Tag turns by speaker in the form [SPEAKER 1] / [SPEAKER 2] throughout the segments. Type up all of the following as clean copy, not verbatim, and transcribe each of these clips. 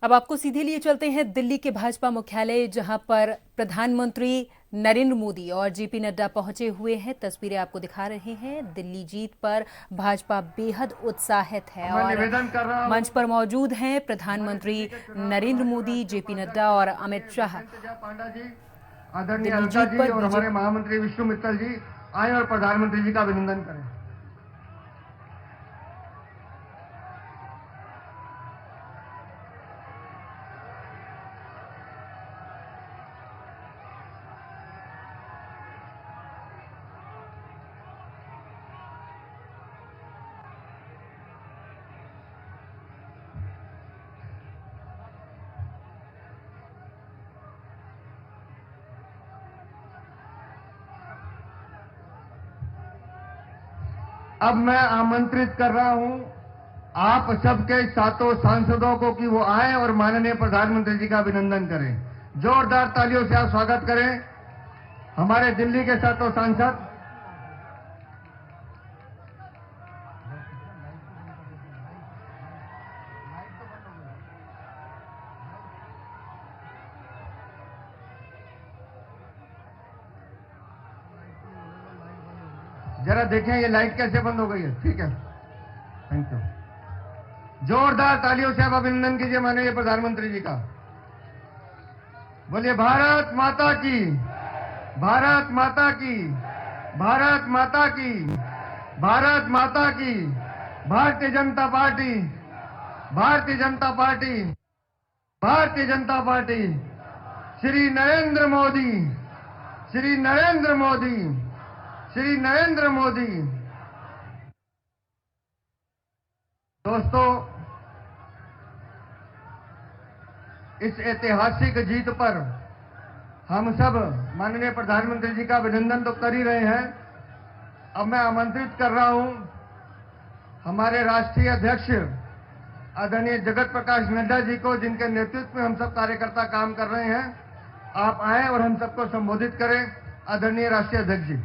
[SPEAKER 1] अब आपको सीधे लिए चलते हैं दिल्ली के भाजपा मुख्यालय, जहां पर प्रधानमंत्री नरेंद्र मोदी और जेपी नड्डा पहुंचे हुए हैं। तस्वीरें आपको दिखा रहे हैं। दिल्ली जीत पर भाजपा बेहद उत्साहित है और मंच पर मौजूद हैं प्रधानमंत्री नरेंद्र मोदी, जेपी नड्डा और अमित शाह।
[SPEAKER 2] दिल्ली जीत पर हमारे महामंत्री विष्णु मित्तल जी आए और प्रधानमंत्री जी का अभिनंदन करें। अब मैं आमंत्रित कर रहा हूं आप सबके सातों सांसदों को कि वो आए और माननीय प्रधानमंत्री जी का अभिनंदन करें। जोरदार तालियों से आप स्वागत करें हमारे दिल्ली के सातों सांसद। जरा देखें ये लाइट कैसे बंद हो गई है। ठीक है, थैंक यू। जोरदार तालियों से आप अभिनंदन कीजिए माननीय प्रधानमंत्री जी का। बोलिए भारत माता की, भारत माता की, भारत माता की, भारत माता की। Bharatiya Janata party, Bharatiya Janata party, Bharatiya Janata party. Shri Narendra Modi, Shri Narendra Modi, Shri Narendra Modi. दोस्तों, इस ऐतिहासिक जीत पर हम सब माननीय प्रधानमंत्री जी का अभिनंदन तो कर ही रहे हैं। अब मैं आमंत्रित कर रहा हूं हमारे राष्ट्रीय अध्यक्ष आदरणीय जगत प्रकाश नड्डा जी को, जिनके नेतृत्व में हम सब कार्यकर्ता काम कर रहे हैं। आप आए और हम सबको संबोधित करें। आदरणीय राष्ट्रीय अध्यक्ष जी।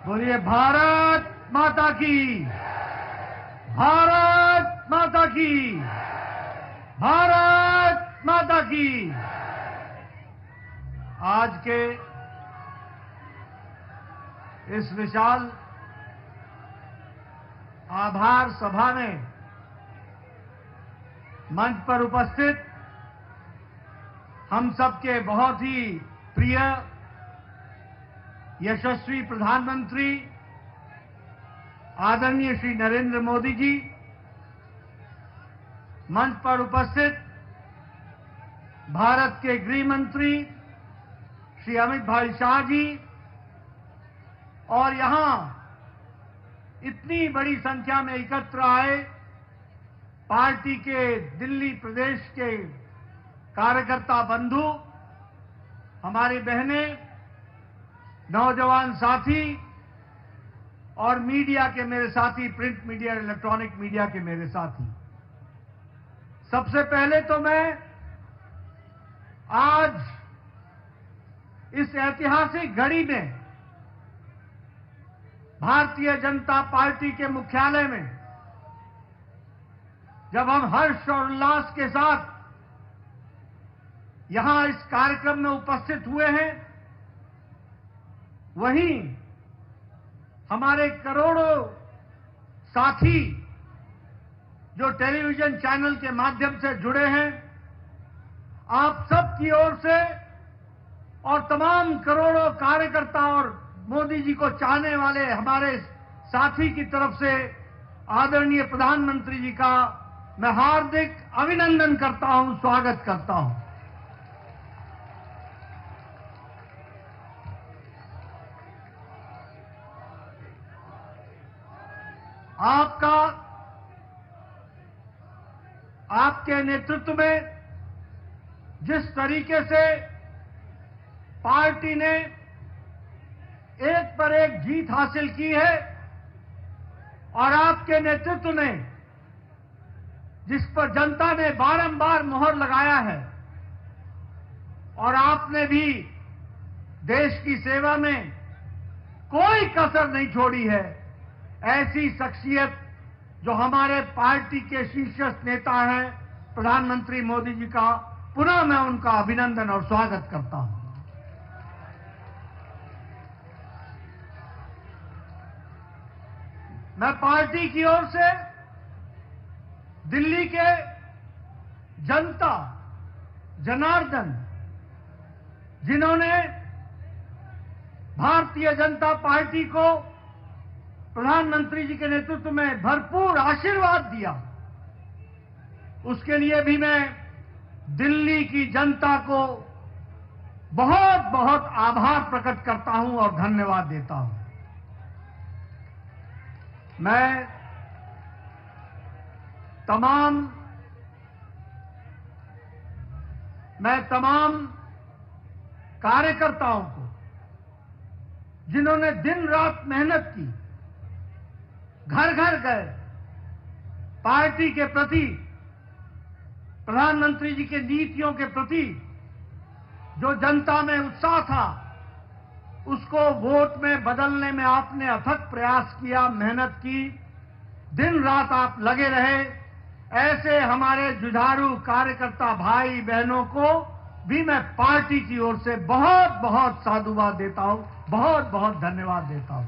[SPEAKER 2] बोलिए भारत माता की, भारत माता की, भारत माता की। आज के इस विशाल आभार सभा में मंच पर उपस्थित हम सबके बहुत ही प्रिय यशस्वी प्रधानमंत्री आदरणीय श्री नरेंद्र मोदी जी, मंच पर उपस्थित भारत के गृह मंत्री श्री अमित भाई शाह जी, और यहां इतनी बड़ी संख्या में एकत्र आए पार्टी के दिल्ली प्रदेश के कार्यकर्ता बंधु, हमारी बहनें, नौजवान साथी और मीडिया के मेरे साथी, प्रिंट मीडिया, इलेक्ट्रॉनिक मीडिया के मेरे साथी। सबसे पहले तो मैं आज इस ऐतिहासिक घड़ी में भारतीय जनता पार्टी के मुख्यालय में जब हम हर्ष और उल्लास के साथ यहां इस कार्यक्रम में उपस्थित हुए हैं, वहीं हमारे करोड़ों साथी जो टेलीविजन चैनल के माध्यम से जुड़े हैं, आप सब की ओर से और तमाम करोड़ों कार्यकर्ता और मोदी जी को चाहने वाले हमारे साथी की तरफ से आदरणीय प्रधानमंत्री जी का मैं हार्दिक अभिनंदन करता हूं, स्वागत करता हूं। आपका, आपके नेतृत्व में जिस तरीके से
[SPEAKER 3] पार्टी ने एक पर एक जीत हासिल की है और आपके नेतृत्व में जिस पर जनता ने बारंबार मोहर लगाया है और आपने भी देश की सेवा में कोई कसर नहीं छोड़ी है, ऐसी शख्सियत जो हमारे पार्टी के शीर्षस्थ नेता हैं प्रधानमंत्री मोदी जी का पुनः मैं उनका अभिनंदन और स्वागत करता हूं। मैं पार्टी की ओर से दिल्ली के जनता जनार्दन जिन्होंने भारतीय जनता पार्टी को प्रधानमंत्री जी के नेतृत्व में भरपूर आशीर्वाद दिया, उसके लिए भी मैं दिल्ली की जनता को बहुत बहुत आभार प्रकट करता हूं और धन्यवाद देता हूं। मैं तमाम कार्यकर्ताओं को जिन्होंने दिन रात मेहनत की, घर घर गए, पार्टी के प्रति, प्रधानमंत्री जी के नीतियों के प्रति जो जनता में उत्साह था उसको वोट में बदलने में आपने अथक प्रयास किया, मेहनत की, दिन रात आप लगे रहे। ऐसे हमारे जुझारू कार्यकर्ता भाई बहनों को भी मैं पार्टी की ओर से बहुत बहुत साधुवाद देता हूं, बहुत बहुत धन्यवाद देता हूं।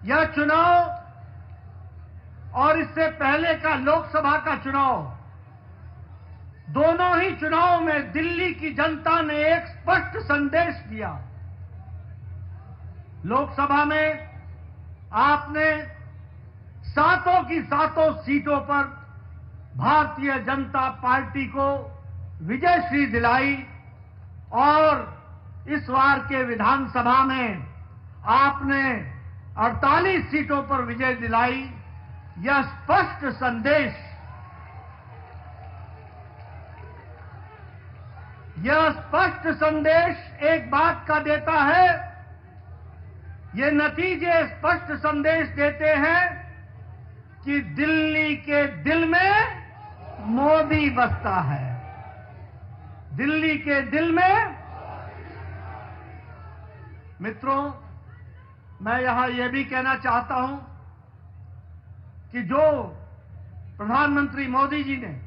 [SPEAKER 3] यह चुनाव और इससे पहले का लोकसभा का चुनाव, दोनों ही चुनाव में दिल्ली की जनता ने एक स्पष्ट संदेश दिया। लोकसभा में आपने सातों की सातों सीटों पर भारतीय जनता पार्टी को विजयश्री दिलाई और इस बार के विधानसभा में आपने 48 सीटों पर विजय दिलाई। यह स्पष्ट संदेश एक बात का देता है, ये नतीजे स्पष्ट संदेश देते हैं कि दिल्ली के दिल में मोदी बसता है। दिल्ली के दिल में मित्रों, मैं यहां यह भी कहना चाहता हूं कि जो प्रधानमंत्री मोदी जी ने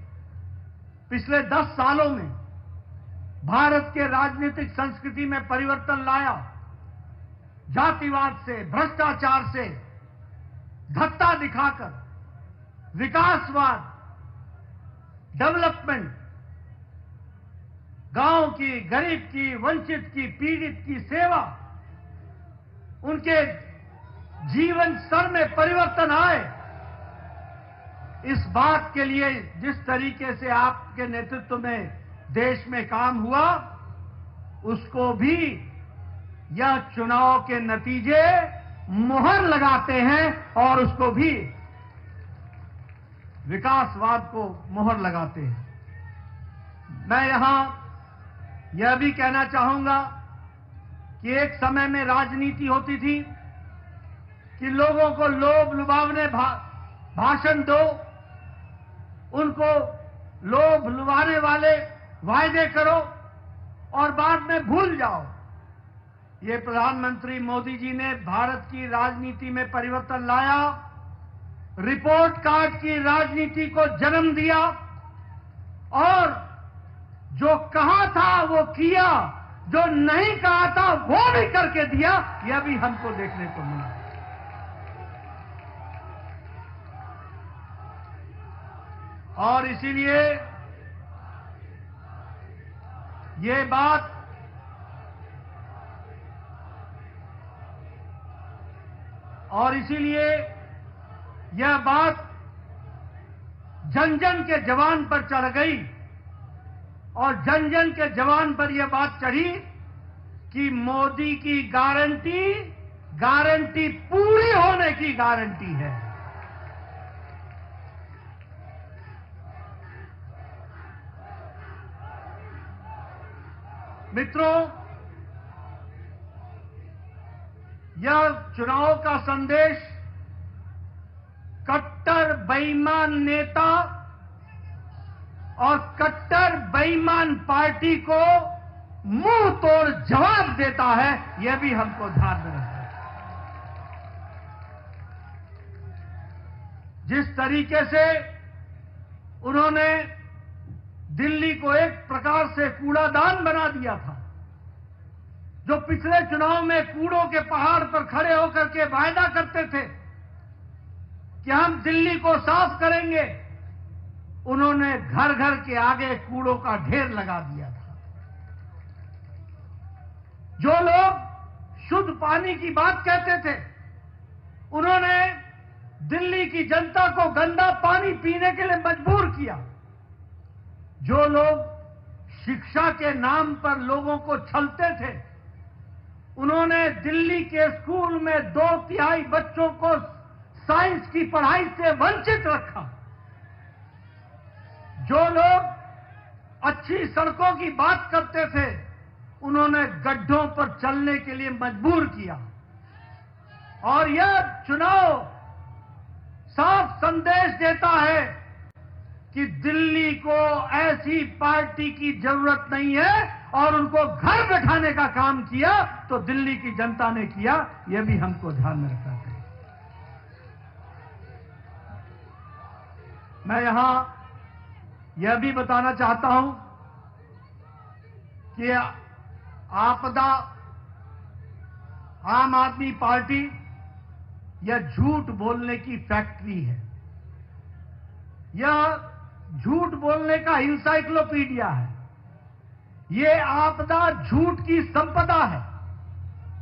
[SPEAKER 3] पिछले 10 सालों में भारत के राजनीतिक संस्कृति में परिवर्तन लाया, जातिवाद से, भ्रष्टाचार से धत्ता दिखाकर विकासवाद, डेवलपमेंट, गांव की, गरीब की, वंचित की, पीड़ित की सेवा, उनके जीवन स्तर में परिवर्तन आए, इस बात के लिए जिस तरीके से आपके नेतृत्व में देश में काम हुआ, उसको भी यह चुनाव के नतीजे मुहर लगाते हैं और उसको भी विकासवाद को मुहर लगाते हैं। मैं यहां यह भी कहना चाहूंगा कि एक समय में राजनीति होती थी कि लोगों को लोभ लुभावने भाषण दो, उनको लोभ लुभाने वाले वायदे करो और बाद में भूल जाओ। ये प्रधानमंत्री मोदी जी ने भारत की राजनीति में परिवर्तन लाया, रिपोर्ट कार्ड की राजनीति को जन्म दिया और जो कहा था वो किया, जो नहीं कहा था वो भी करके दिया। यह भी हमको देखने को मिला। और इसीलिए ये बात यह बात जन जन के जवान पर चढ़ गई और जन जन के जवान पर यह बात चढ़ी कि मोदी की गारंटी पूरी होने की गारंटी है। मित्रों, यह चुनाव का संदेश कट्टर बेईमान नेता और कट्टर बेईमान पार्टी को मुंह तोड़ जवाब देता है, यह भी हमको ध्यान में रखना है। जिस तरीके से उन्होंने दिल्ली को एक प्रकार से कूड़ादान बना दिया था, जो पिछले चुनाव में कूड़ों के पहाड़ पर खड़े होकर के वायदा करते थे कि हम दिल्ली को साफ करेंगे, उन्होंने घर घर के आगे कूड़ों का ढेर लगा दिया था। जो लोग शुद्ध पानी की बात कहते थे, उन्होंने दिल्ली की जनता को गंदा पानी पीने के लिए मजबूर किया। जो लोग शिक्षा के नाम पर लोगों को छलते थे, उन्होंने दिल्ली के स्कूल में 2/3 बच्चों को साइंस की पढ़ाई से वंचित रखा। जो लोग अच्छी सड़कों की बात करते थे, उन्होंने गड्ढों पर चलने के लिए मजबूर किया। और यह चुनाव साफ संदेश देता है कि दिल्ली को ऐसी पार्टी की जरूरत नहीं है, और उनको घर बैठाने का काम किया तो दिल्ली की जनता ने किया, यह भी हमको ध्यान में रखना चाहिए। मैं यहां यह भी बताना चाहता हूं कि आपदा आम आदमी पार्टी यह झूठ बोलने की फैक्ट्री है। यह झूठ बोलने का इंसाइक्लोपीडिया है। यह आपदा झूठ की संपदा है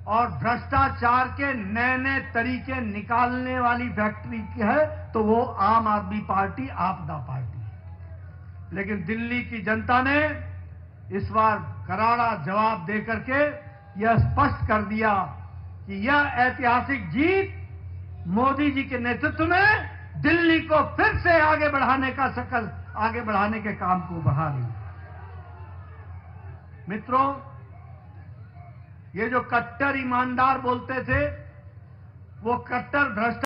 [SPEAKER 3] और भ्रष्टाचार के नए नए तरीके निकालने वाली फैक्ट्री है, तो वो आम आदमी पार्टी आपदा पार्टी है। लेकिन दिल्ली की जनता ने इस बार करारा जवाब देकर के यह स्पष्ट कर दिया कि यह ऐतिहासिक जीत मोदी जी के नेतृत्व में दिल्ली को फिर से आगे बढ़ाने के काम को बढ़ा रही है। मित्रों, ये जो कट्टर ईमानदार बोलते थे, वो कट्टर भ्रष्ट